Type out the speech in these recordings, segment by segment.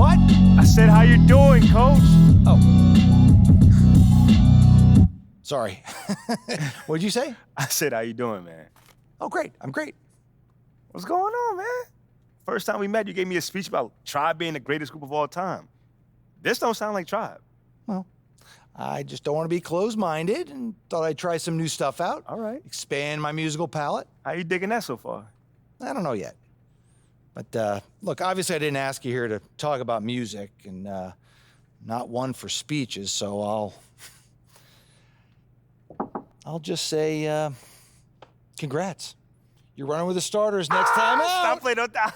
What? I said, how you doing, Coach? Oh. Sorry. What'd you say? I said, how you doing, man? Oh, great. I'm great. What's going on, man? First time we met, you gave me a speech about Tribe being the greatest group of all time. This don't sound like Tribe. Well, I just don't want to be closed-minded and thought I'd try some new stuff out. All right. Expand my musical palette. How you digging that so far? I don't know yet. But look, obviously I didn't ask you here to talk about music, and not one for speeches, so I'll just say congrats. You're running with the starters next time out. Stop playing on that.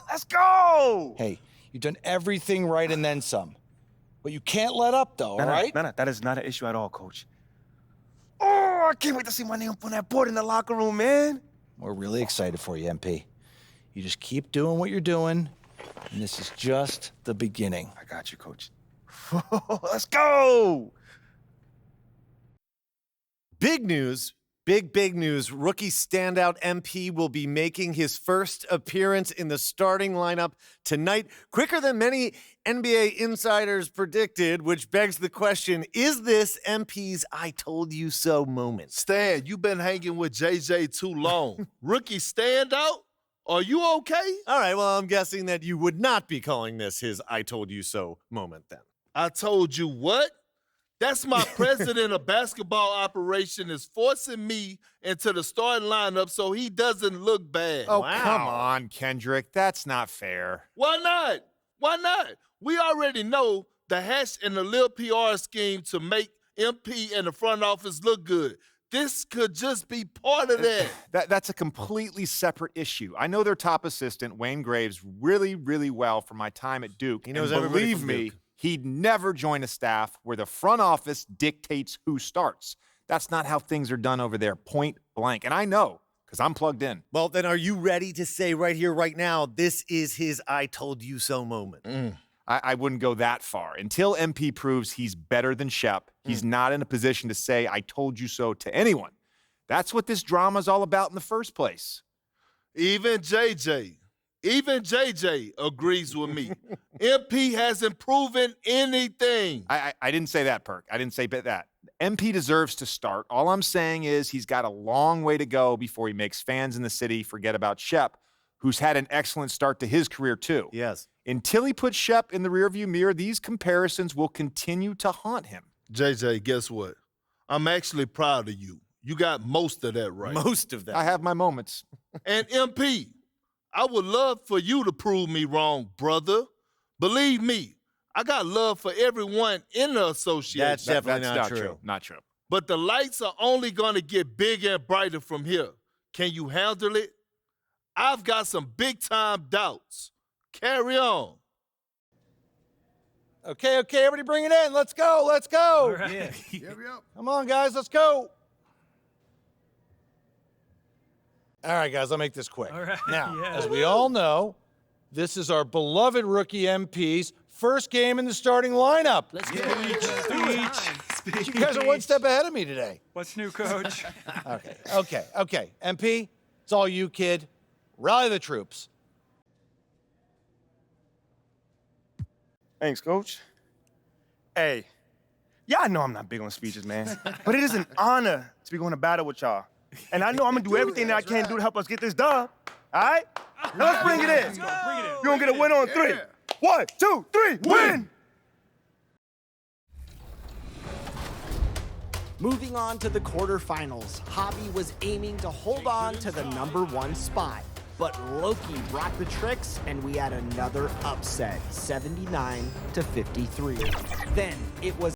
Let's go! Hey, you've done everything right and then some. But you can't let up, though, all right? No, that is not an issue at all, Coach. Oh, I can't wait to see my name up on that board in the locker room, man. We're really excited for you, MP. You just keep doing what you're doing, and this is just the beginning. I got you, Coach. Let's go! Big news. Big news. Rookie standout MP will be making his first appearance in the starting lineup tonight, quicker than many NBA insiders predicted, which begs the question, is this MP's I told you so moment? Stan, you've been hanging with JJ too long. Rookie standout? Are you okay? All right, well, I'm guessing that you would not be calling this his I told you so moment then. I told you what? That's my president of basketball operation is forcing me into the starting lineup so he doesn't look bad. Oh, come on, Kendrick. That's not fair. Why not? Why not? We already know the hash and the little PR scheme to make MP and the front office look good. This could just be part of that. That's a completely separate issue. I know their top assistant, Wayne Graves, really, really well from my time at Duke. He knows and everybody believe from me, Duke. he'd never join a staff where the front office dictates who starts. That's not how things are done over there, point blank. And I know, because I'm plugged in. Well, then are you ready to say right here, right now, this is his I told you so moment? I wouldn't go that far. Until MP proves he's better than Shep, he's not in a position to say, I told you so to anyone. That's what this drama's all about in the first place. Even JJ agrees with me. MP hasn't proven anything. I didn't say that, Perk. I didn't say that. MP deserves to start. All I'm saying is he's got a long way to go before he makes fans in the city forget about Shep, who's had an excellent start to his career too. Yes. Until he puts Shep in the rearview mirror, these comparisons will continue to haunt him. JJ, guess what? I'm actually proud of you. You got most of that right. Most of that. I have my moments. And MP, I would love for you to prove me wrong, brother. Believe me, I got love for everyone in the association. That's definitely That's not not true. Not true. But the lights are only going to get bigger and brighter from here. Can you handle it? I've got some big-time doubts. Carry on. Okay, everybody bring it in. Let's go. All right. Yeah, Come on, guys, let's go. All right, guys, I'll make this quick. All right, Now, yeah. as we all know, this is our beloved rookie MP's first game in the starting lineup. Let's go. Speech. You guys are one step ahead of me today. What's new, Coach? Okay. MP, it's all you, kid. Rally the troops. Thanks, Coach. Hey, y'all know I'm not big on speeches, man. But it is an honor to be going to battle with y'all. And I know I'm going to do everything that I can do to help us get this dub. All right? Now let's bring it in. You're going to get a win on three. 1, 2, 3, win! Moving on to the quarterfinals, Hobby was aiming to hold on to the #1 spot. But Loki brought the tricks, and we had another upset, 79-53. Then it was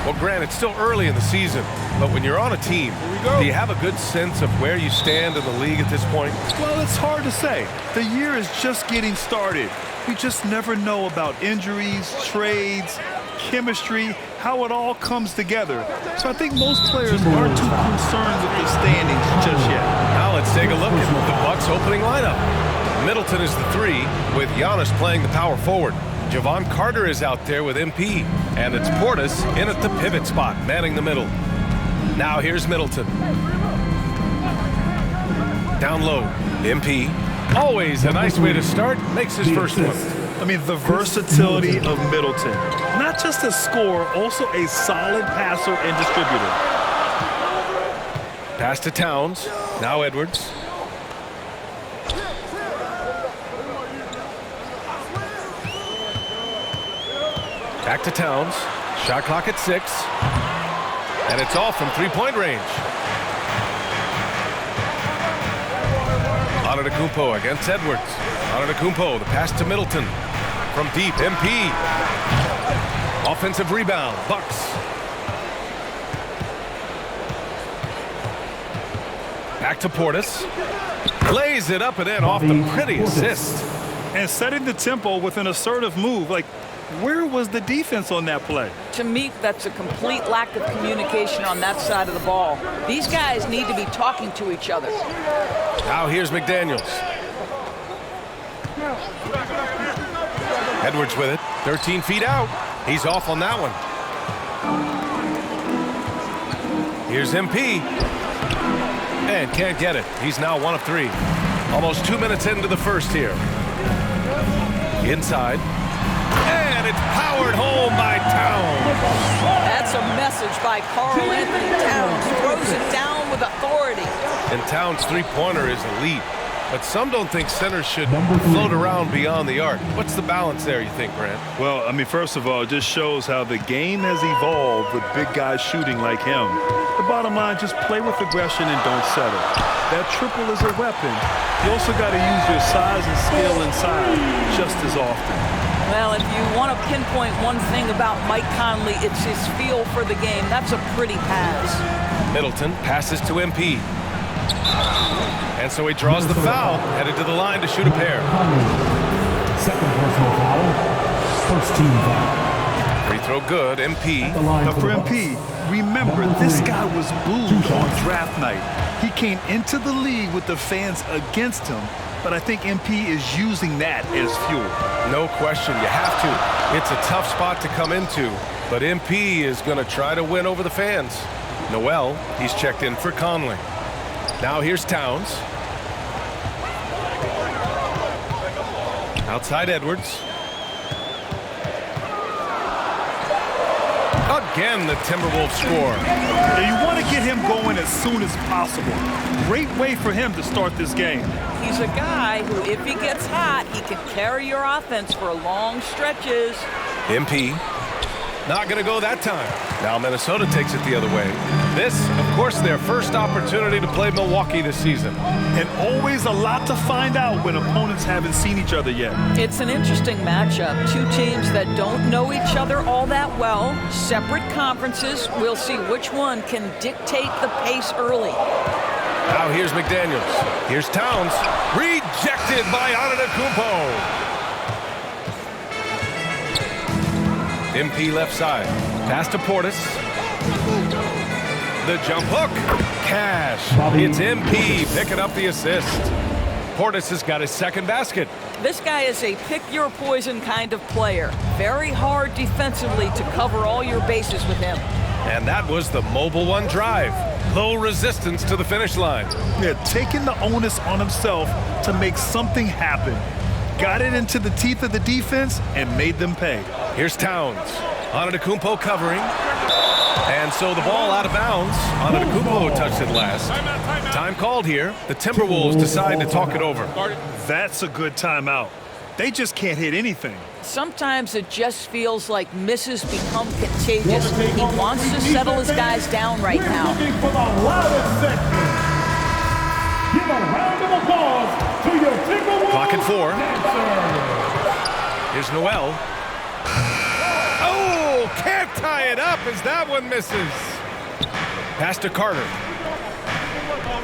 Well, Grant, it's still early in the season, but when you're on a team, do you have a good sense of where you stand in the league at this point? Well, it's hard to say. The year is just getting started. You just never know about injuries, trades, chemistry, how it all comes together. So I think most players aren't too concerned with the standings just yet. Now let's take a look at the Bucks' opening lineup. Middleton is the 3, with Giannis playing the power forward. Javon Carter is out there with MP, and it's Portis in at the pivot spot, manning the middle. Now here's Middleton. Down low, MP. Always a nice way to start, makes his first one. I mean, the versatility of Middleton. Not just a scorer, also a solid passer and distributor. Pass to Towns. Now Edwards. Back to Towns. Shot clock at 6. And it's off from three-point range. Antetokounmpo against Edwards. Antetokounmpo, the pass to Middleton. From deep, MP. Offensive rebound, Bucks. Back to Portis. Lays it up and in off the pretty assist. And setting the tempo with an assertive move. Like, where was the defense on that play? To me, that's a complete lack of communication on that side of the ball. These guys need to be talking to each other. Now here's McDaniels. Edwards with it, 13 feet out. He's off on that one. Here's MP. And can't get it. He's now 1 of 3. Almost 2 minutes into the first here. Inside. And it's powered home by Towns. That's a message by Karl Anthony Towns. Throws it down with authority. And Towns' three-pointer is elite. But some don't think centers should float around beyond the arc. What's the balance there, you think, Grant? Well, I mean, first of all, it just shows how the game has evolved with big guys shooting like him. The bottom line, just play with aggression and don't settle. That triple is a weapon. You also got to use your size and skill inside just as often. Well, if you want to pinpoint one thing about Mike Conley, it's his feel for the game. That's a pretty pass. Middleton passes to MP. And so he draws the foul, headed to the line to shoot a pair. Second personal foul, first team foul. Free throw good, MP. Now for MP, remember, this guy was booed on draft night. He came into the league with the fans against him, but I think MP is using that as fuel. No question, you have to. It's a tough spot to come into, but MP is going to try to win over the fans. Noel, he's checked in for Conley. Now here's Towns. Outside Edwards. Again, the Timberwolves score. And you want to get him going as soon as possible. Great way for him to start this game. He's a guy who, if he gets hot, he can carry your offense for long stretches. MP. Not going to go that time. Now Minnesota takes it the other way. This, of course, their first opportunity to play Milwaukee this season. And always a lot to find out when opponents haven't seen each other yet. It's an interesting matchup. Two teams that don't know each other all that well. Separate conferences. We'll see which one can dictate the pace early. Now here's McDaniels. Here's Towns. Rejected by Antetokounmpo. MP left side. Pass to Portis. The jump hook. Cash. It's MP picking up the assist. Portis has got his second basket. This guy is a pick-your-poison kind of player. Very hard defensively to cover all your bases with him. And that was the Mobile One drive. Low resistance to the finish line. Yeah, taking the onus on himself to make something happen. Got it into the teeth of the defense and made them pay. Here's Towns. Antetokounmpo covering. And so the ball out of bounds. Antetokounmpo touched it last. Time called here. The Timberwolves decide to talk it over. That's a good timeout. They just can't hit anything. Sometimes it just feels like misses become contagious. He wants to settle his guys down right now. For the loudest section. Give a round of applause to your Timberwolves. Clock at 4. Here's Noel. Oh, can't tie it up as that one misses. Pass to Carter.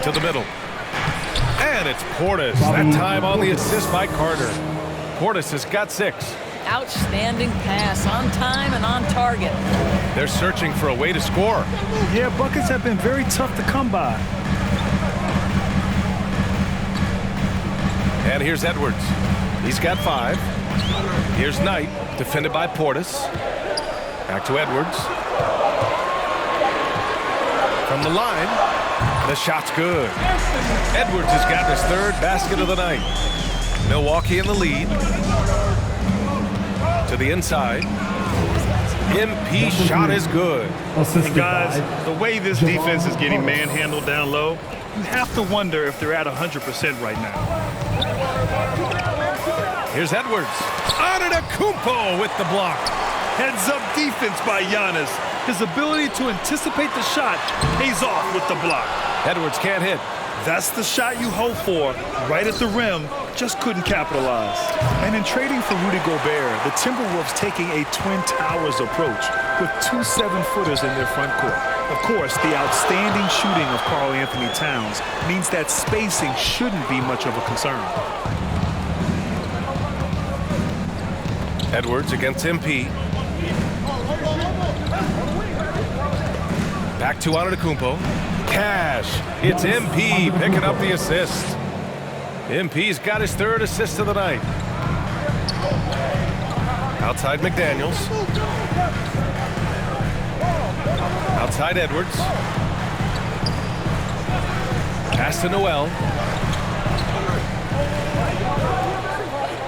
To the middle. And it's Portis. That time on the assist by Carter. Portis has got 6. Outstanding pass, on time and on target. They're searching for a way to score. Yeah, buckets have been very tough to come by. And here's Edwards. He's got 5. Here's Knight, defended by Portis. Back to Edwards. From the line, the shot's good. Edwards has got his 3rd basket of the night. Milwaukee in the lead. To the inside. MP shot is good. And guys, the way this defense is getting manhandled down low, you have to wonder if they're at 100% right now. Here's Edwards. Antetokounmpo with the block. Heads-up defense by Giannis. His ability to anticipate the shot pays off with the block. Edwards can't hit. That's the shot you hope for, right at the rim, just couldn't capitalize. And in trading for Rudy Gobert, the Timberwolves taking a Twin Towers approach with 2 7-footers in their front court. Of course, the outstanding shooting of Karl Anthony Towns means that spacing shouldn't be much of a concern. Edwards against MP. Back to Antetokounmpo. Cash. It's MP picking up the assist. MP's got his 3rd assist of the night. Outside McDaniels. Outside Edwards. Pass to Noel.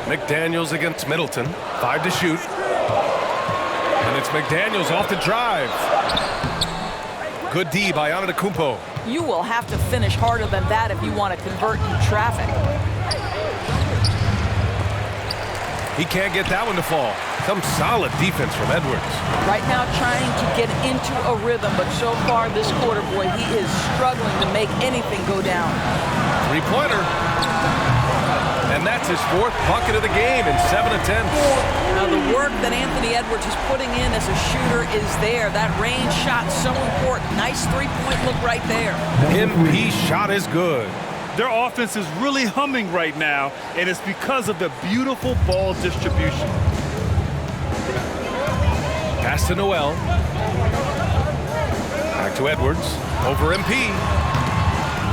McDaniels against Middleton. 5 to shoot. And it's McDaniels off the drive. Good D by Antetokounmpo. You will have to finish harder than that if you want to convert in traffic. He can't get that one to fall. Some solid defense from Edwards. Right now trying to get into a rhythm, but so far this quarter, boy, he is struggling to make anything go down. 3-pointer. And that's his 4th bucket of the game in 7 attempts. Now the work that Anthony Edwards is putting in as a shooter is there. That range shot so important. Nice 3-point look right there. MP shot is good. Their offense is really humming right now, and it's because of the beautiful ball distribution. Pass to Noel. Back to Edwards. Over MP.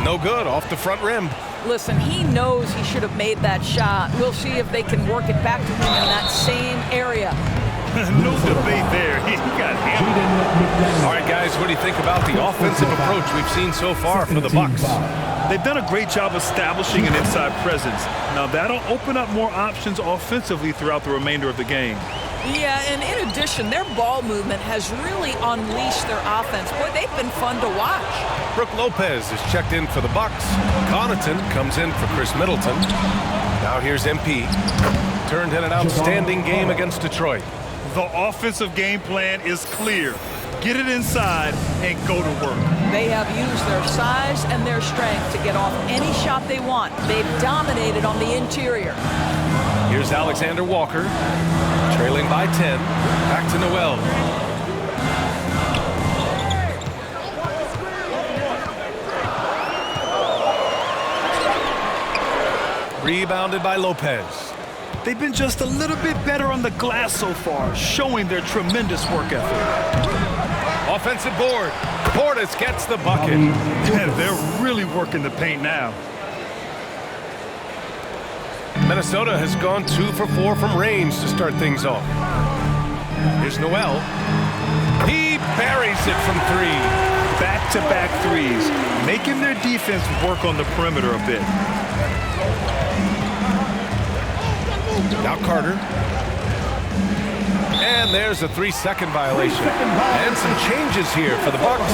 No good, off the front rim. Listen, he knows he should have made that shot. We'll see if they can work it back to him in that same area. No debate there. He got hammered. All right, guys, what do you think about the offensive approach we've seen so far from the Bucks? They've done a great job establishing an inside presence. Now that'll open up more options offensively throughout the remainder of the game. Yeah, and in addition, their ball movement has really unleashed their offense. Boy, they've been fun to watch. Brooke Lopez is checked in for the Bucks. Connaughton comes in for Chris Middleton. Now here's MP. Turned in an outstanding game against Detroit. The offensive game plan is clear. Get it inside and go to work. They have used their size and their strength to get off any shot they want. They've dominated on the interior. Here's Alexander Walker, trailing by 10. Back to Noel. Rebounded by Lopez. They've been just a little bit better on the glass so far, showing their tremendous work ethic. Offensive board. Portis gets the bucket. And they're really working the paint now. Minnesota has gone 2 for 4 from range to start things off. Here's Noel. He buries it from 3. Back-to-back threes, making their defense work on the perimeter a bit. Now Carter. And there's a 3-second violation. And some changes here for the Bucks.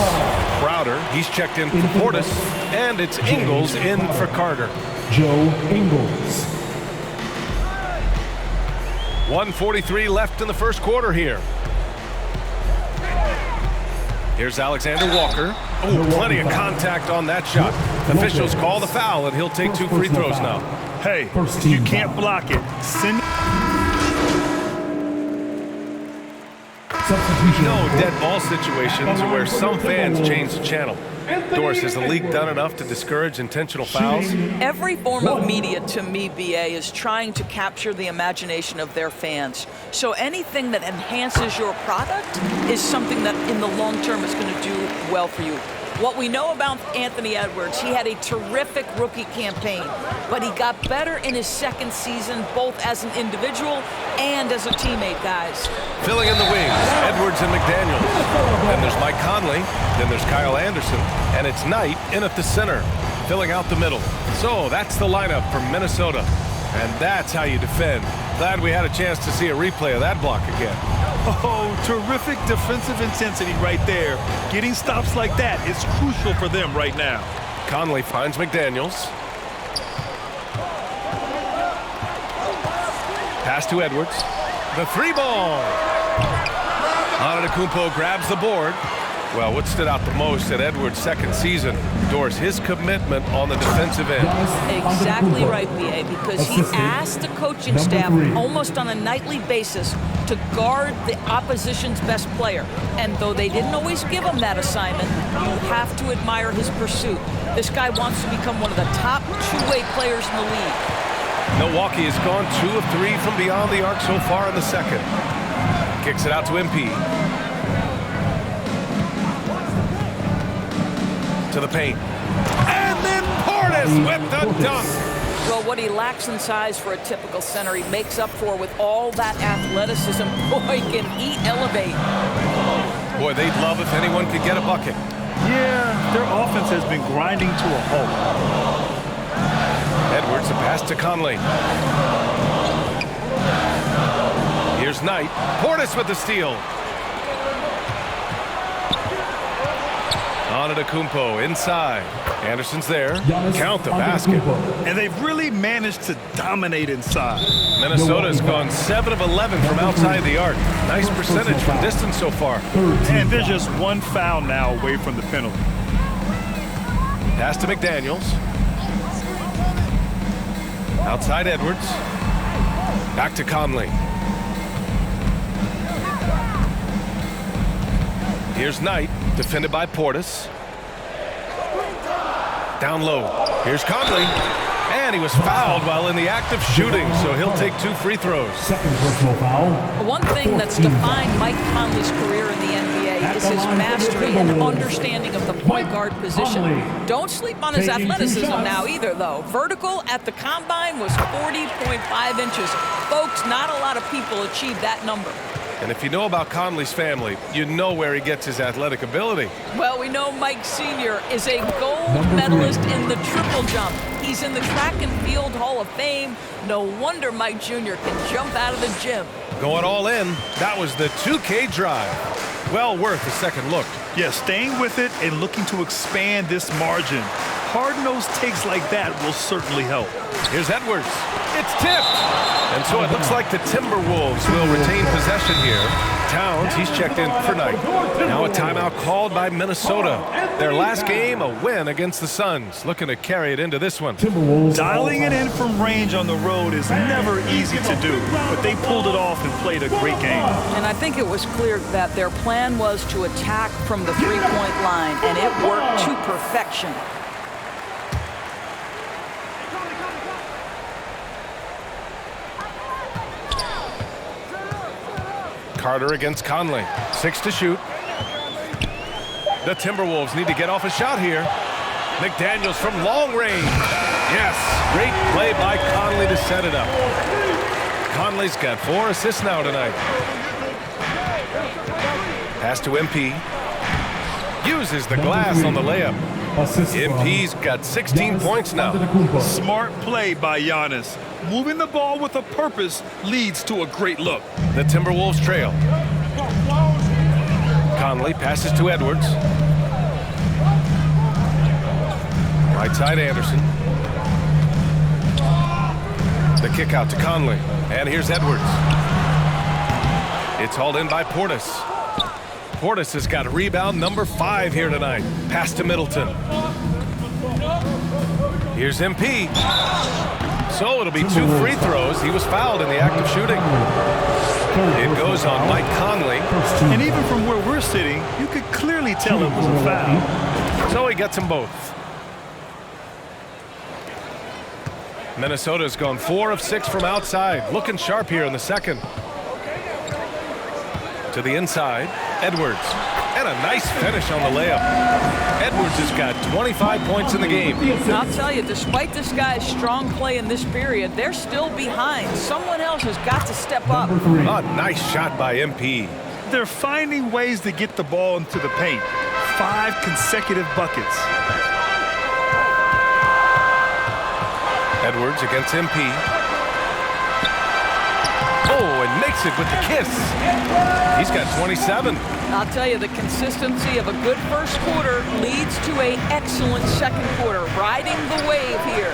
Crowder, he's checked in for Portis. And it's Ingles in for Carter. Joe Ingles. 1:43 left in the first quarter here. Here's Alexander Walker. Oh, plenty of contact on that shot. Officials call the foul, and he'll take 2 free throws now. Hey, if you can't block it, send it. No dead ball situations are where some fans change the channel. Doris, has the league done enough to discourage intentional fouls? Every form of media, to me, BA, is trying to capture the imagination of their fans. So anything that enhances your product is something that in the long term is going to do well for you. What we know about Anthony Edwards, he had a terrific rookie campaign, but he got better in his second season, both as an individual and as a teammate, guys. Filling in the wings, Edwards and McDaniels. Then there's Mike Conley. Then there's Kyle Anderson. And it's Knight in at the center, filling out the middle. So that's the lineup for Minnesota. And that's how you defend. Glad we had a chance to see a replay of that block again. Oh, terrific defensive intensity right there. Getting stops like that is crucial for them right now. Conley finds McDaniels. Pass to Edwards. The three ball. Antetokounmpo grabs the board. Well, what stood out the most at Edwards' second season, Doris, his commitment on the defensive end. Exactly right, B.A., because he asked the coaching staff almost on a nightly basis to guard the opposition's best player. And though they didn't always give him that assignment, you have to admire his pursuit. This guy wants to become one of the top two-way players in the league. Milwaukee has gone 2 of 3 from beyond the arc so far in the second. Kicks it out to MP. To the paint. And then Portis with the dunk. Well, what he lacks in size for a typical center, he makes up for with all that athleticism. Boy, can he elevate. Boy, they'd love if anyone could get a bucket. Yeah, their offense has been grinding to a halt. Edwards, a pass to Conley. Here's Knight. Portis with the steal. Antetokounmpo inside. Anderson's there. Count the basket. And they've really managed to dominate inside. Minnesota's gone 7 of 11 from outside the arc. Nice percentage from distance so far. And they're just one foul now away from the penalty. Pass to McDaniels. Outside Edwards. Back to Conley. Here's Knight, defended by Portis. Down low. Here's Conley. And he was fouled while in the act of shooting, so he'll take 2 free throws. Second personal foul. One thing that's defined Mike Conley's career in the NBA is his mastery and understanding of the point guard position. Don't sleep on his athleticism now either, though. Vertical at the combine was 40.5 inches. Folks, not a lot of people achieve that number. And if you know about Conley's family, you know where he gets his athletic ability. Well, we know Mike Sr. is a gold medalist in the triple jump. He's in the track and field Hall of Fame. No wonder Mike Jr. can jump out of the gym. Going all in, that was the 2K drive. Well worth a second look. Yeah, staying with it and looking to expand this margin. Hard-nosed takes like that will certainly help. Here's Edwards. It's tipped. And so it looks like the Timberwolves will retain possession here. Towns, he's checked in for Knight. Now a timeout called by Minnesota. Their last game, a win against the Suns. Looking to carry it into this one. Dialing it in from range on the road is never easy to do, but they pulled it off and played a great game. And I think it was clear that their plan was to attack from the three-point line, and it worked to perfection. Carter against Conley. 6 to shoot. The Timberwolves need to get off a shot here. McDaniels from long range. Yes, great play by Conley to set it up. Conley's got 4 assists now tonight. Pass to MP. Uses the glass on the layup. MP's got 16 points now. Smart play by Giannis. Moving the ball with a purpose leads to a great look. The Timberwolves trail. Conley passes to Edwards. Right side Anderson. The kick out to Conley. And here's Edwards. It's hauled in by Portis. Portis has got rebound number 5 here tonight. Pass to Middleton. Here's MP. So it'll be 2 free throws. He was fouled in the act of shooting. It goes on Mike Conley. And even from where we're sitting, you could clearly tell it was a foul. So he gets them both. Minnesota's gone 4 of 6 from outside. Looking sharp here in the second. To the inside, Edwards. And a nice finish on the layup. Edwards has got 25 points in the game. I'll tell you, despite this guy's strong play in this period, they're still behind. Someone else has got to step up. A nice shot by MP. They're finding ways to get the ball into the paint. 5 consecutive buckets. Edwards against MP. Oh, and makes it with the kiss. He's got 27. I'll tell you, the consistency of a good first quarter leads to an excellent second quarter, riding the wave here.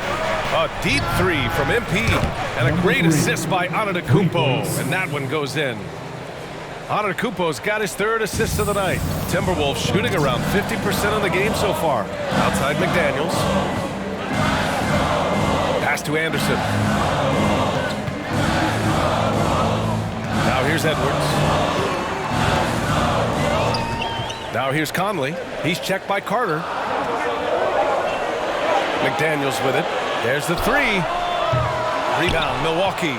A deep three from MP, and a great assist by Antetokounmpo, and that one goes in. Antetokounmpo's got his 3rd assist of the night. Timberwolves shooting around 50% of the game so far. Outside McDaniels. Pass to Anderson. Now here's Edwards. Now here's Conley. He's checked by Carter. McDaniels with it. There's the 3. Rebound, Milwaukee.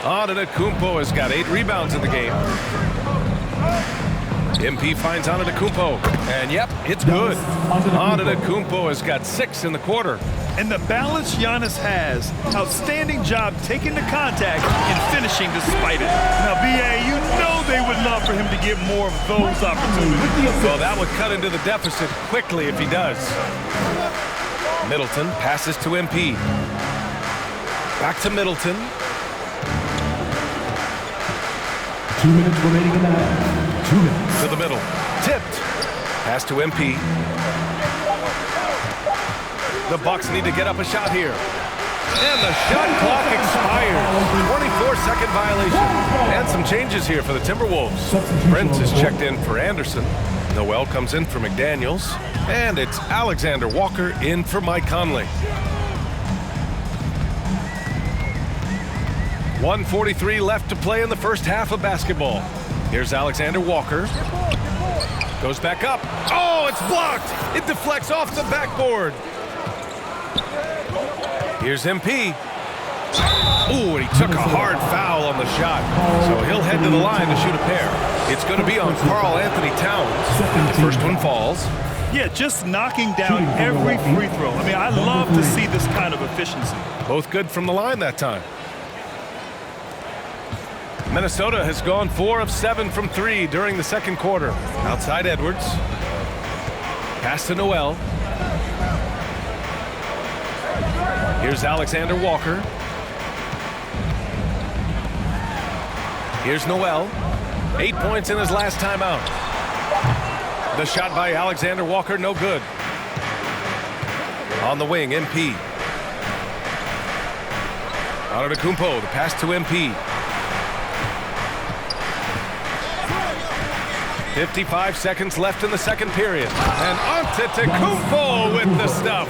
Antetokounmpo has got 8 rebounds in the game. MP finds Antetokounmpo, and yep, it's good. Antetokounmpo has got 6 in the quarter. And the balance Giannis has, outstanding job taking the contact and finishing despite it. Now, B.A., you know they would love for him to get more of those opportunities. Well, that would cut into the deficit quickly if he does. Middleton passes to MP. Back to Middleton. 2 minutes remaining in the half. 2 minutes. To the middle. Tipped. Pass to MP. The Bucks need to get up a shot here. And the shot clock expires. 24-second violation. And some changes here for the Timberwolves. Brent is checked in for Anderson. Noel comes in for McDaniels. And it's Alexander Walker in for Mike Conley. 1:43 left to play in the first half of basketball. Here's Alexander Walker. Goes back up. Oh, it's blocked. It deflects off the backboard. Here's MP. Ooh, and he took a hard foul on the shot. So he'll head to the line to shoot a pair. It's going to be on Karl Anthony Towns. The first one falls. Yeah, just knocking down every free throw. I mean, I love to see this kind of efficiency. Both good from the line that time. Minnesota has gone 4 of 7 from 3 during the second quarter. Outside Edwards. Pass to Noel. Here's Alexander Walker. Here's Noel. 8 points in his last time out. The shot by Alexander Walker, no good. On the wing, MP. Antetokounmpo, the pass to MP. 55 seconds left in the second period. And Antetokounmpo with the stuff.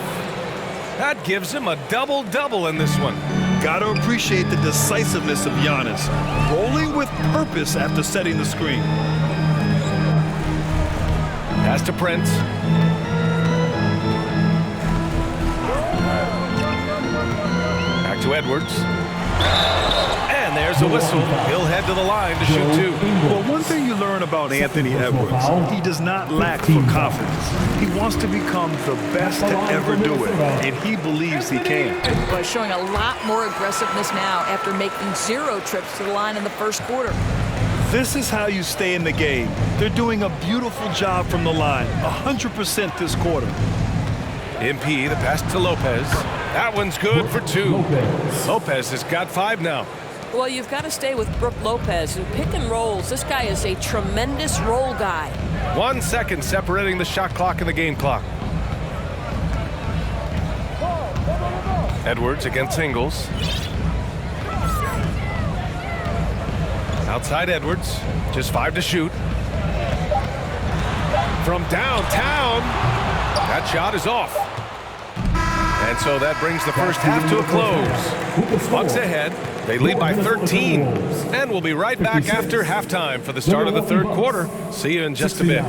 That gives him a double-double in this one. Got to appreciate the decisiveness of Giannis. Rolling with purpose after setting the screen. Pass to Prince. Back to Edwards. And there's a whistle. He'll head to the line to shoot 2. Well, one thing you learn about Anthony Edwards, he does not lack for confidence. He wants to become the best to ever do it, and he believes he can. Boy, showing a lot more aggressiveness now after making 0 trips to the line in the first quarter. This is how you stay in the game. They're doing a beautiful job from the line, 100% this quarter. MP, the pass to Lopez. That one's good for 2. Lopez has got 5 now. Well, you've got to stay with Brook Lopez, who pick and rolls. This guy is a tremendous roll guy. 1 second separating the shot clock and the game clock. Edwards against Ingles. Outside Edwards, just 5 to shoot. From downtown, that shot is off. And so that brings the first half to a close. Bucks ahead. They lead by 13. And we'll be right back after halftime for the start of the third quarter. See you in just a bit.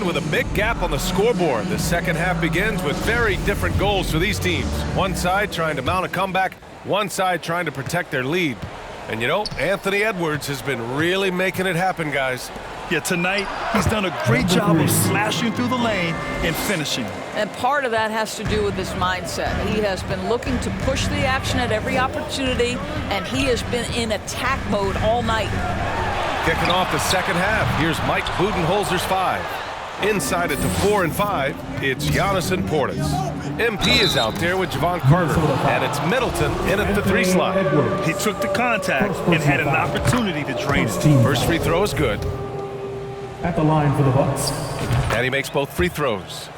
with a big gap on the scoreboard. The second half begins with very different goals for these teams. One side trying to mount a comeback, one side trying to protect their lead. And you know, Anthony Edwards has been really making it happen, guys. Yeah, tonight he's done a great job of slashing through the lane and finishing. And part of that has to do with his mindset. He has been looking to push the action at every opportunity, and he has been in attack mode all night. Kicking off the second half, here's Mike Budenholzer's 5. Inside at the 4 and 5, it's Giannis and Portis. MP is out there with Javon Carter, and it's Middleton in at the 3 slot. He took the contact and had an opportunity to drain it. First free throw is good. At the line for the Bucks. And he makes both free throws.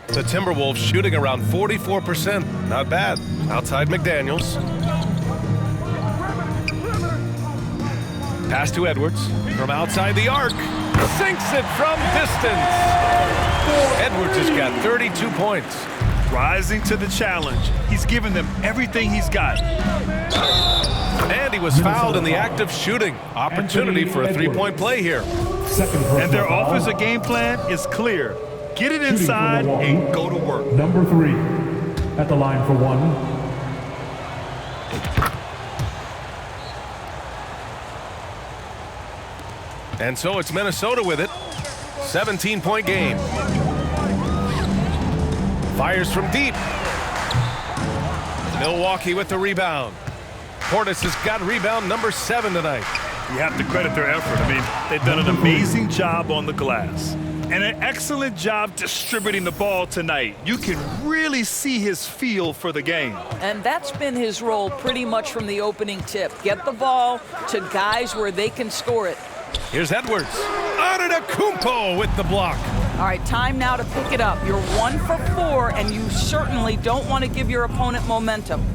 The Timberwolves shooting around 44%. Not bad. Outside McDaniels. Pass to Edwards from outside the arc. Sinks it from distance. Edwards has got 32 points. Rising to the challenge. He's given them everything he's got. And he was fouled in the act of shooting. Opportunity for a three-point play here. And their offensive game plan is clear. Get it inside and go to work. Number 3 at the line for 1. And so it's Minnesota with it. 17-point game. Fires from deep. Milwaukee with the rebound. Portis has got rebound number 7 tonight. You have to credit their effort. I mean, they've done an amazing job on the glass and an excellent job distributing the ball tonight. You can really see his feel for the game. And that's been his role pretty much from the opening tip. Get the ball to guys where they can score it. Here's Edwards. Antetokounmpo with the block. All right, time now to pick it up. You're 1 for 4, and you certainly don't want to give your opponent momentum.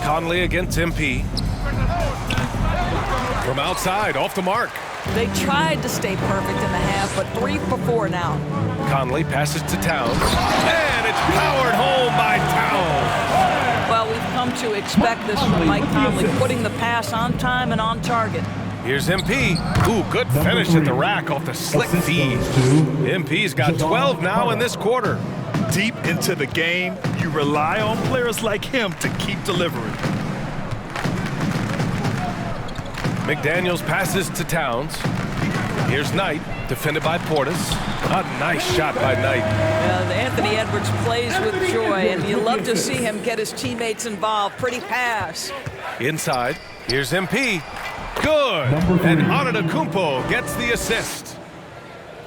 Conley against MP. From outside, off the mark. They tried to stay perfect in the half, but 3 for 4 now. Conley passes to Towns. And it's powered home by Towns. Well, we've come to expect this from Mike Conley, putting the pass on time and on target. Here's MP. Ooh, good finish at the rack off the slick feed. MP's got 12 now in this quarter. Deep into the game, you rely on players like him to keep delivering. McDaniels passes to Towns. Here's Knight, defended by Portis. A nice shot by Knight. Anthony Edwards plays with joy, and you love to see him get his teammates involved. Pretty pass. Inside, here's MP. Good. And Antetokounmpo gets the assist.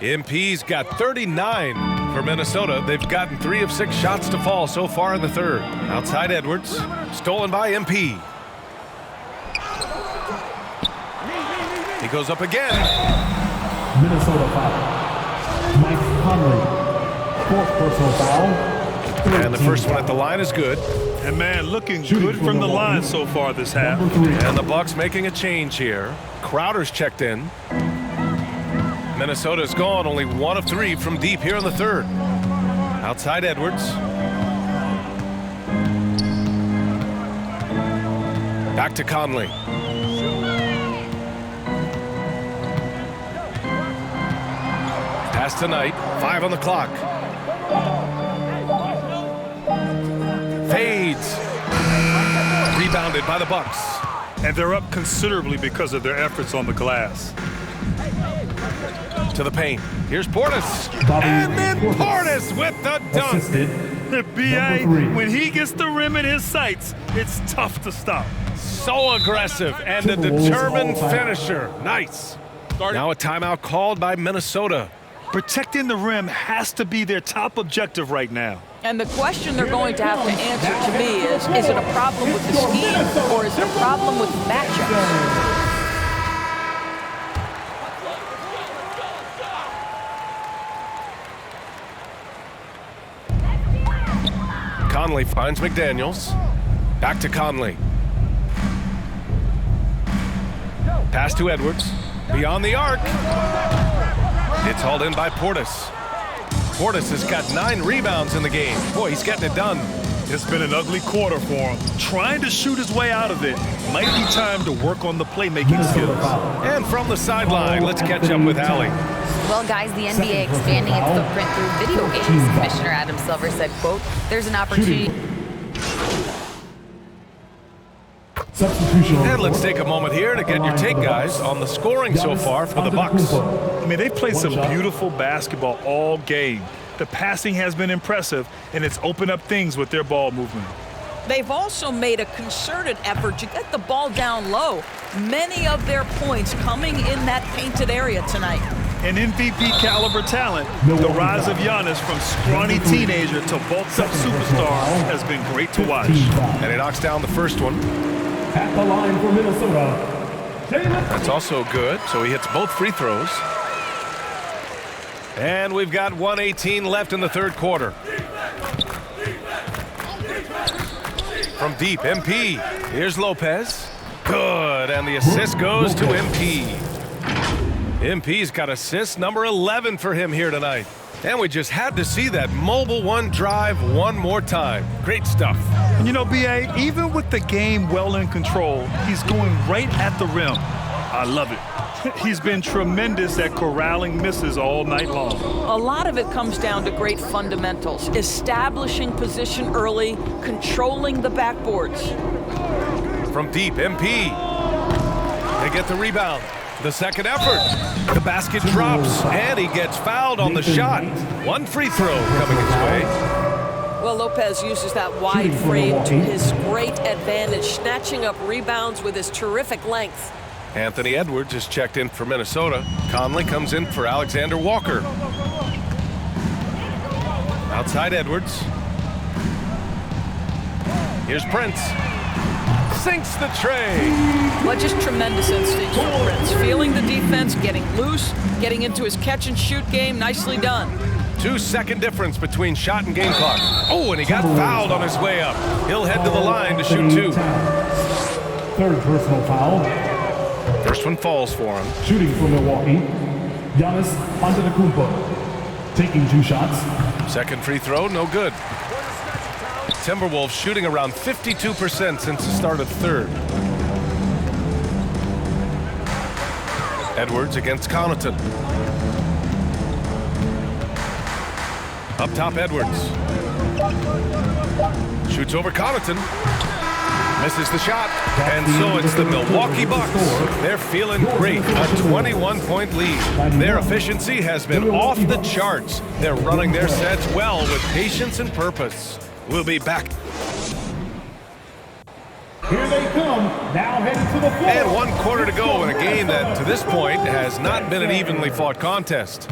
MP's got 39 for Minnesota. They've gotten 3 of 6 shots to fall so far in the third. Outside Edwards, stolen by MP. He goes up again. Minnesota foul. Mike Conley. 4th personal foul. And the first one at the line is good. And man, looking good from the line so far this half. And the Bucks making a change here. Crowder's checked in. Minnesota's gone only 1 of 3 from deep here in the third. Outside Edwards. Back to Conley. Pass to Knight. 5 on the clock. Fades. Rebounded by the Bucks. And they're up considerably because of their efforts on the glass. To the paint. Here's Portis. And then Portis with the dunk. The B.A., when he gets the rim in his sights, it's tough to stop. So aggressive and a determined finisher. Nice. Now a timeout called by Minnesota. Protecting the rim has to be their top objective right now. And the question they're going to have to answer to me is it a problem with the scheme or is it a problem with matchups? Conley finds McDaniels. Back to Conley. Pass to Edwards. Beyond the arc. It's hauled in by Portis. Portis has got 9 rebounds in the game. Boy, he's getting it done. It's been an ugly quarter for him. Trying to shoot his way out of it. Might be time to work on the playmaking skills. And from the sideline, let's catch up with Allie. Well, guys, the NBA expanding its footprint through video games. Commissioner Adam Silver said, quote, there's an opportunity. And let's take a moment here to get your take, guys, on the scoring so far for the Bucks. I mean, they played some beautiful basketball all game. The passing has been impressive, and it's opened up things with their ball movement. They've also made a concerted effort to get the ball down low. Many of their points coming in that painted area tonight. An MVP caliber talent, the rise of Giannis from scrawny teenager to bulked up superstar has been great to watch. And he knocks down the first one. At the line for Minnesota. That's also good, so he hits both free throws. And we've got 1:18 left in the third quarter. From deep, MP. Here's Lopez. Good, and the assist goes to MP. MP's got assist number 11 for him here tonight. And we just had to see that mobile one drive one more time. Great stuff. And you know, B.A., even with the game well in control, he's going right at the rim. I love it. He's been tremendous at corralling misses all night long. A lot of it comes down to great fundamentals, establishing position early, controlling the backboards. From deep, MP. They get the rebound. The second effort. The basket drops, and he gets fouled on the shot. One free throw coming his way. Well, Lopez uses that wide frame to his great advantage, snatching up rebounds with his terrific length. Anthony Edwards is checked in for Minnesota. Conley comes in for Alexander Walker. Outside Edwards. Here's Prince. Sinks the tray. Well, just tremendous instincts from Prince. Feeling the defense, getting loose, getting into his catch-and-shoot game. Nicely done. 2-second difference between shot and game clock. Oh, and he got fouled on his way up. He'll head to the line to shoot two. Third personal foul. First one falls for him. Shooting for Milwaukee, Giannis Antetokounmpo. Taking 2 shots. Second free throw, no good. Timberwolves shooting around 52% since the start of third. Edwards against Connaughton. Up top, Edwards. Shoots over Connaughton. Misses the shot. And so it's the Milwaukee Bucks. They're feeling great. A 21-point lead. Their efficiency has been off the charts. They're running their sets well with patience and purpose. We'll be back. Here they come, now heading to the floor. And 1 quarter to go in a game that, to this point, has not been an evenly fought contest.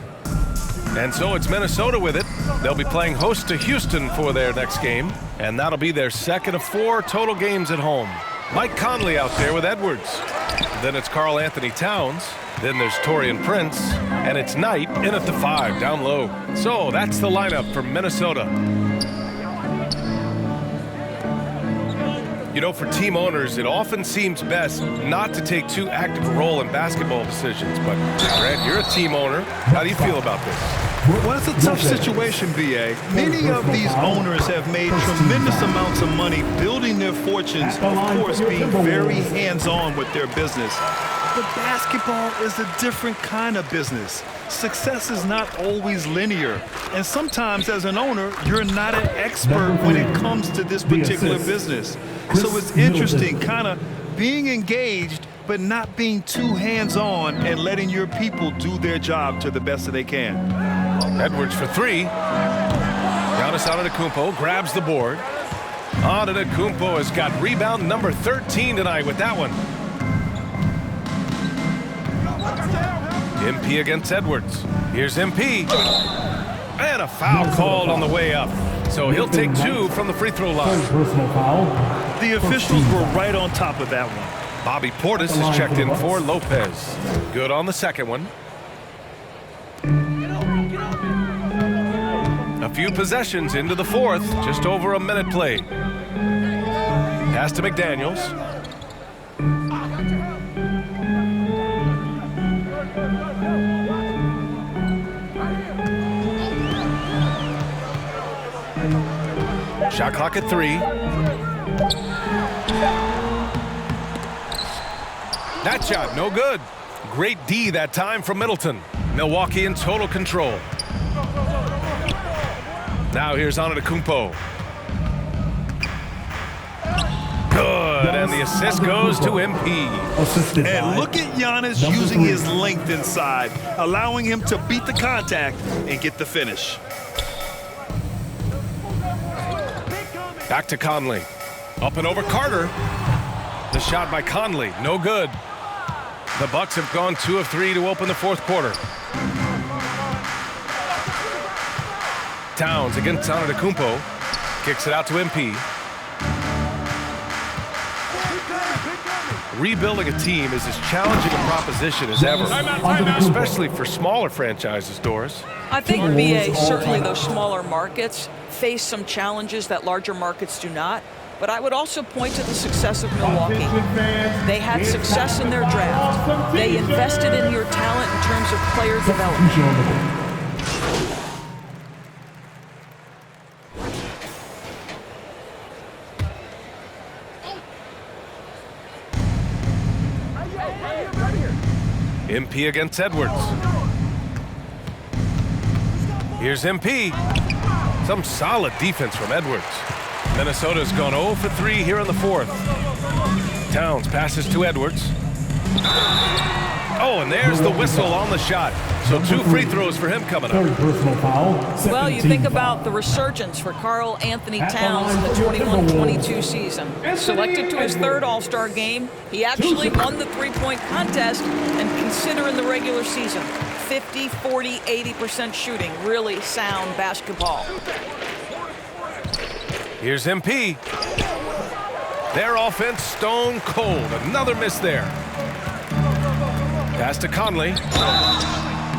And so it's Minnesota with it. They'll be playing host to Houston for their next game, and that'll be their second of 4 total games at home. Mike Conley out there with Edwards. Then it's Karl Anthony Towns. Then there's Taurean Prince, and it's Knight in at the 5 down low. So that's the lineup for Minnesota. You know, for team owners, it often seems best not to take too active a role in basketball decisions. But, Grant, you're a team owner. How do you feel about this? Well, it's a tough situation, B.A. Many of these owners have made tremendous amounts of money building their fortunes, of course, being very hands-on with their business. But basketball is a different kind of business. Success is not always linear. And sometimes, as an owner, you're not an expert when it comes to this particular business. So it's interesting, kind of being engaged, but not being too hands-on and letting your people do their job to the best that they can. Edwards for 3. Giannis Antetokounmpo grabs the board. Antetokounmpo has got rebound number 13 tonight with that one. MP against Edwards. Here's MP. And a foul called on the way up. So he'll take 2 from the free throw line. Personal foul. The officials were right on top of that one. Bobby Portis is checked in for Lopez. Good on the second one. A few possessions into the fourth. Just over a minute played. Pass to McDaniels. Shot clock at 3. That shot, no good. Great D that time from Middleton. Milwaukee in total control. Now here's Antetokounmpo. Good, and the assist goes to MP. And look at Giannis using his length inside, allowing him to beat the contact and get the finish. Back to Conley. Up and over Carter. The shot by Conley, no good. The Bucks have gone 2 of 3 to open the fourth quarter. Towns against Antetokounmpo. Kicks it out to MP. Rebuilding a team is as challenging a proposition as ever, especially for smaller franchises, Doris. I think, BA, certainly those smaller markets face some challenges that larger markets do not. But I would also point to the success of Milwaukee. They had success in their draft. They invested in your talent in terms of player development. MP against Edwards. Here's MP. Some solid defense from Edwards. Minnesota's gone 0 for 3 here in the fourth. Towns passes to Edwards. Oh, and there's the whistle on the shot. So 2 free throws for him coming up. Well, you think about the resurgence for Karl Anthony Towns in the 21-22 season. Selected to his 3rd All-Star game, he actually won the three-point contest, and consider in the regular season, 50, 40, 80% shooting. Really sound basketball. Here's MP. Their offense stone cold. Another miss there. Pass to Conley.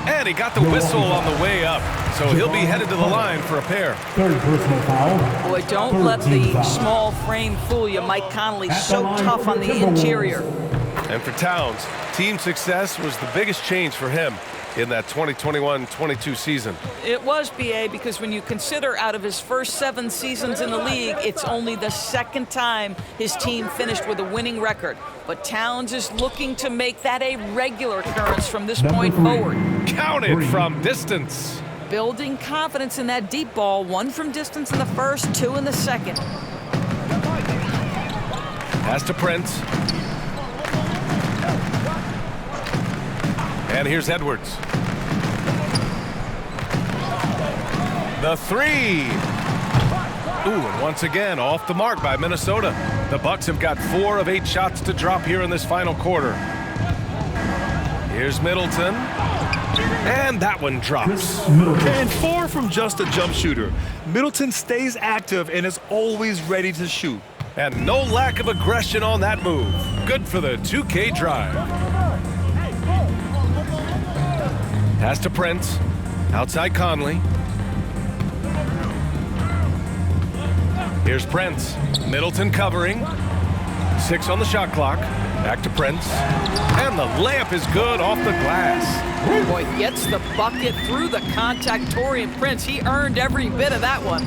And he got the whistle on the way up. So he'll be headed to the line for a pair. 3rd personal foul. Boy, don't let the small frame fool you. Mike Conley's so tough on the interior. And for Towns, team success was the biggest change for him in that 2021-22 season. It was, BA, because when you consider out of his first 7 seasons in the league, it's only the 2nd time his team finished with a winning record. But Towns is looking to make that a regular occurrence from this point forward. Counted from distance. Building confidence in that deep ball. 1 from distance in the first, 2 in the second. Pass to Prince. And here's Edwards. The 3. Ooh, and once again, off the mark by Minnesota. The Bucks have got 4 of 8 shots to drop here in this final quarter. Here's Middleton. And that one drops. And far from just a jump shooter, Middleton stays active and is always ready to shoot. And no lack of aggression on that move. Good for the 2K drive. Pass to Prince. Outside Conley. Here's Prince. Middleton covering. 6 on the shot clock. Back to Prince. And the layup is good off the glass. Boy, gets the bucket through the contact. Taurean Prince, he earned every bit of that one.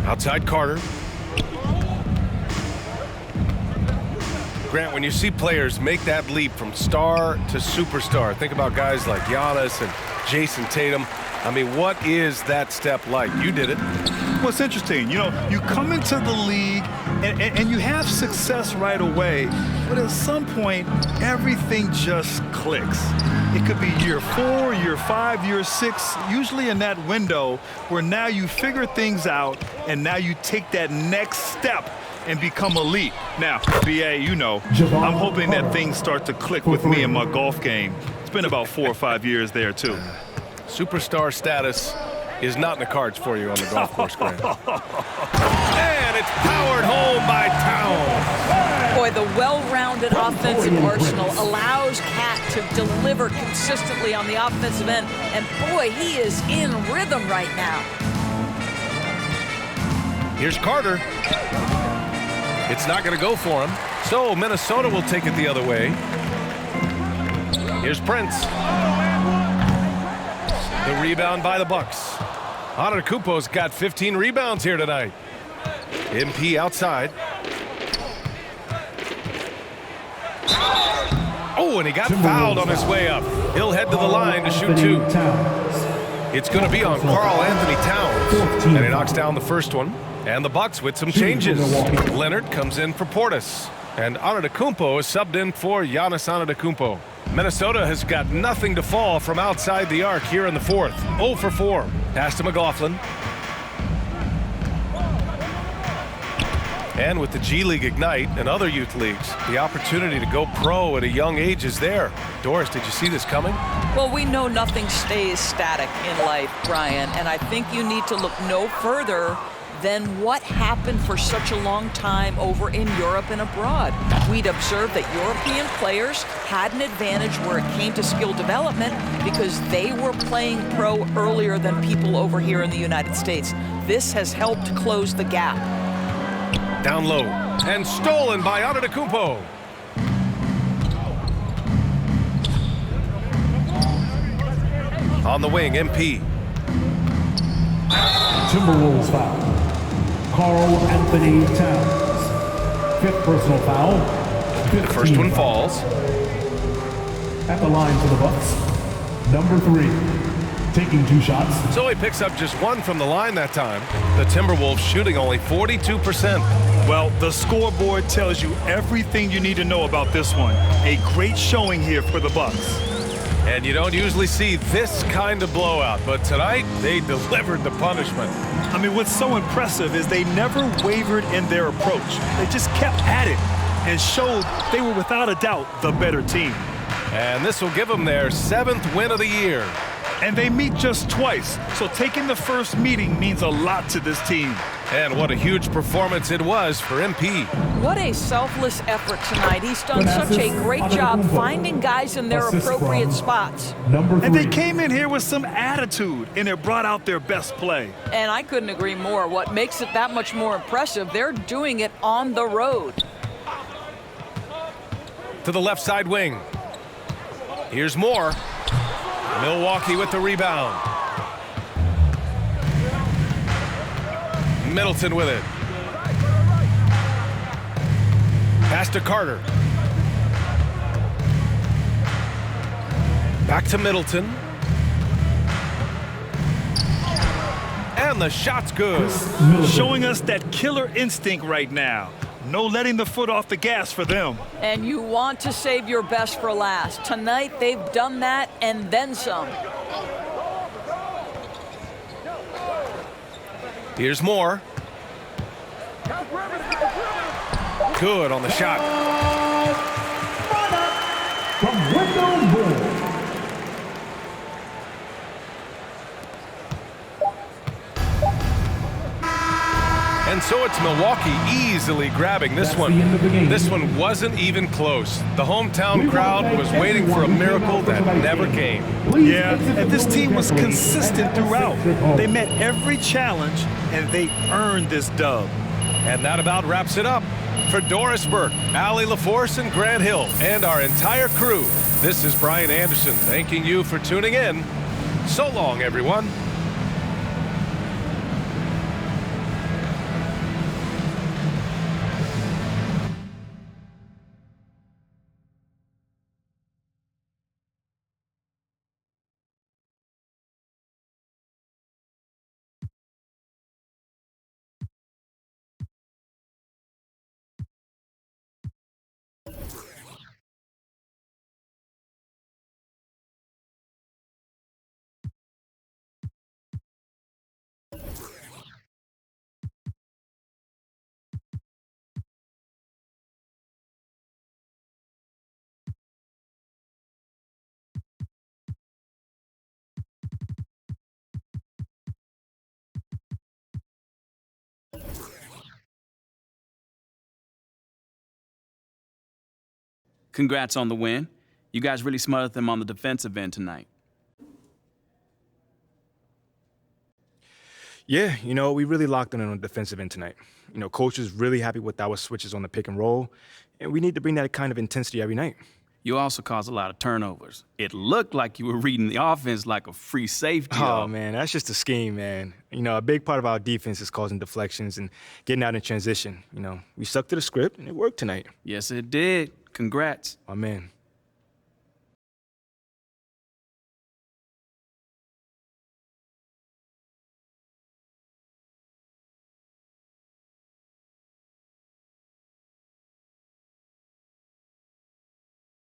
Outside Carter. Grant, when you see players make that leap from star to superstar, think about guys like Giannis and Jason Tatum. I mean, what is that step like? You did it. Well, it's interesting. You know, you come into the league and you have success right away, but at some point, everything just clicks. It could be year 4, year 5, year 6, usually in that window where now you figure things out and now you take that next step and become elite. Now, BA, you know, I'm hoping that things start to click with me in my golf game. It's been about 4 or 5 years there, too. Superstar status is not in the cards for you on the golf course, Grant. And it's powered home by Towns. Boy, the well-rounded offensive arsenal allows Cat to deliver consistently on the offensive end. And boy, he is in rhythm right now. Here's Carter. It's not going to go for him. So Minnesota will take it the other way. Here's Prince. The rebound by the Bucks. Antetokounmpo's got 15 rebounds here tonight. MP outside. Oh, and he got fouled on his way up. He'll head to the line to shoot 2. It's going to be on Karl Anthony Towns, and he knocks down the first one. And the Bucks with some changes. Leonard comes in for Portis, and Antetokounmpo is subbed in for Giannis Antetokounmpo. Minnesota has got nothing to fall from outside the arc here in the fourth. 0 for 4. Pass to McLaughlin. And with the G League Ignite and other youth leagues, the opportunity to go pro at a young age is there. Doris, did you see this coming? Well, we know nothing stays static in life, Brian, and I think you need to look no further than what happened for such a long time over in Europe and abroad. We'd observed that European players had an advantage where it came to skill development because they were playing pro earlier than people over here in the United States. This has helped close the gap. Down low, and stolen by Antetokounmpo. On the wing, MP. Timberwolves foul. Karl Anthony Towns. 5th personal foul. The first one falls. At the line for the Bucks. Number 3. Taking 2 shots. So he picks up just 1 from the line that time. The Timberwolves shooting only 42%. Well, the scoreboard tells you everything you need to know about this one. A great showing here for the Bucks. And you don't usually see this kind of blowout, but tonight they delivered the punishment. I mean, what's so impressive is they never wavered in their approach. They just kept at it and showed they were without a doubt the better team. And this will give them their 7th win of the year. And they meet just twice, so taking the first meeting means a lot to this team. And what a huge performance it was for MP. What a selfless effort tonight. He's done such a great job finding guys in their appropriate spots. And they came in here with some attitude, and it brought out their best play. And I couldn't agree more. What makes it that much more impressive, they're doing it on the road. To the left side wing. Here's more. Milwaukee with the rebound. Middleton with it. Pass to Carter. Back to Middleton. And the shot's good. Showing us that killer instinct right now. No letting the foot off the gas for them. And you want to save your best for last. Tonight, they've done that and then some. Here's more. Good on the shot. From Window Board. And so it's Milwaukee easily grabbing this one. This one wasn't even close. The hometown crowd was waiting for a miracle that never came. Yeah, and this team was consistent throughout. They met every challenge, and they earned this dub. And that about wraps it up. For Doris Burke, Allie LaForce, and Grant Hill, and our entire crew, this is Brian Anderson thanking you for tuning in. So long, everyone. Congrats on the win. You guys really smothered them on the defensive end tonight. Yeah, we really locked in on the defensive end tonight. Coach is really happy with our switches on the pick and roll, and we need to bring that kind of intensity every night. You also caused a lot of turnovers. It looked like you were reading the offense like a free safety. Oh, man, that's just a scheme, man. You know, a big part of our defense is causing deflections and getting out in transition. You know, we stuck to the script, and it worked tonight. Yes, it did. Congrats. My man.